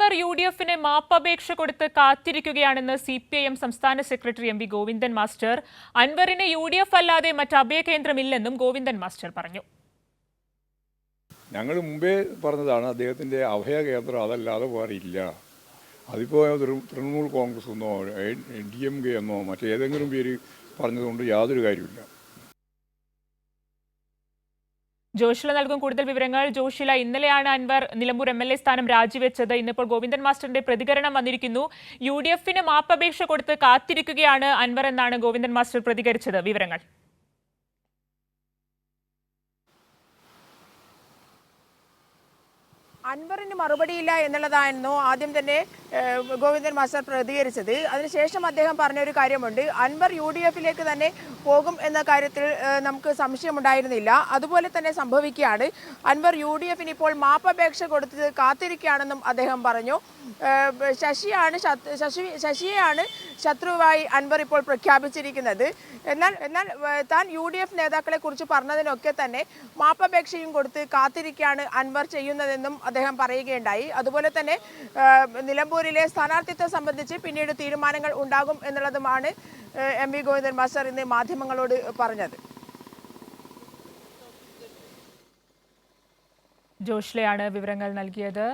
അൻവർ UDFിന് മാപ്പപേക്ഷ കൊടുത്ത് കാത്തിരിക്കുകയാണെന്ന് CPIM സംസ്ഥാന secretary MV Govindan master. അൻവറിന് UDF അല്ലാതെ മറ്റ് അഭയകേന്ദ്രമില്ലെന്നും ഗോവിന്ദൻ മാസ്റ്റർ പറഞ്ഞു. ഞങ്ങൾ മുമ്പേ പറഞ്ഞതാണ് അദ്ദേഹത്തിൻ്റെ അഭയകേന്ദ്രം അതല്ലാതെ വേറെ ഇല്ല. അതിപ്പോൾ തൃണമൂൽ കോൺഗ്രസ് എന്നോ DMK എന്നോ മറ്റേതെങ്കിലും പേര് പറഞ്ഞതുകൊണ്ട് യാതൊരു കാര്യമില്ല. ജോഷില നൽകും കൂടുതൽ വിവരങ്ങൾ. ജോഷില, ഇന്നലെയാണ് അൻവർ നിലമ്പൂർ MLA സ്ഥാനം രാജിവെച്ചത്. ഇന്നിപ്പോൾ ഗോവിന്ദൻ മാസ്റ്ററിന്റെ പ്രതികരണം വന്നിരിക്കുന്നു. UDFിന് മാപ്പപേക്ഷ കൊടുത്ത് കാത്തിരിക്കുകയാണ് അൻവർ എന്നാണ് ഗോവിന്ദൻ മാസ്റ്റർ പ്രതികരിച്ചത്. വിവരങ്ങൾ. അൻവറിന് മറുപടിയില്ല എന്നുള്ളതായിരുന്നു ആദ്യം തന്നെ ഗോവിന്ദൻ മാസ്റ്റർ പ്രതികരിച്ചത്. അതിനുശേഷം അദ്ദേഹം പറഞ്ഞൊരു കാര്യമുണ്ട്, അൻവർ UDFിലേക്ക് തന്നെ പോകും എന്ന കാര്യത്തിൽ നമുക്ക് സംശയമുണ്ടായിരുന്നില്ല. അതുപോലെ തന്നെ സംഭവിക്കുകയാണ്. അൻവർ UDFിന് ഇപ്പോൾ മാപ്പപേക്ഷ കൊടുത്ത് കാത്തിരിക്കുകയാണെന്നും അദ്ദേഹം പറഞ്ഞു. ശശിയെയാണ് ശത്രുവായി അൻവർ ഇപ്പോൾ പ്രഖ്യാപിച്ചിരിക്കുന്നത്. എന്നാൽ താൻ UDF നേതാക്കളെ കുറിച്ച് പറഞ്ഞതിനൊക്കെ തന്നെ മാപ്പപേക്ഷയും കൊടുത്ത് കാത്തിരിക്കുകയാണ് അൻവർ ചെയ്യുന്നതെന്നും അദ്ദേഹം പറയുകയുണ്ടായി. അതുപോലെ തന്നെ നിലമ്പൂരിലെ സ്ഥാനാർത്ഥിത്വം സംബന്ധിച്ച് പിന്നീട് തീരുമാനങ്ങൾ ഉണ്ടാകും എന്നുള്ളതുമാണ് MV ഗോവിന്ദൻ മാസ്റ്റർ ഇന്ന് മാധ്യമങ്ങളോട് പറഞ്ഞത്. ജോഷ്ലയാണ് വിവരങ്ങൾ നൽകിയത്.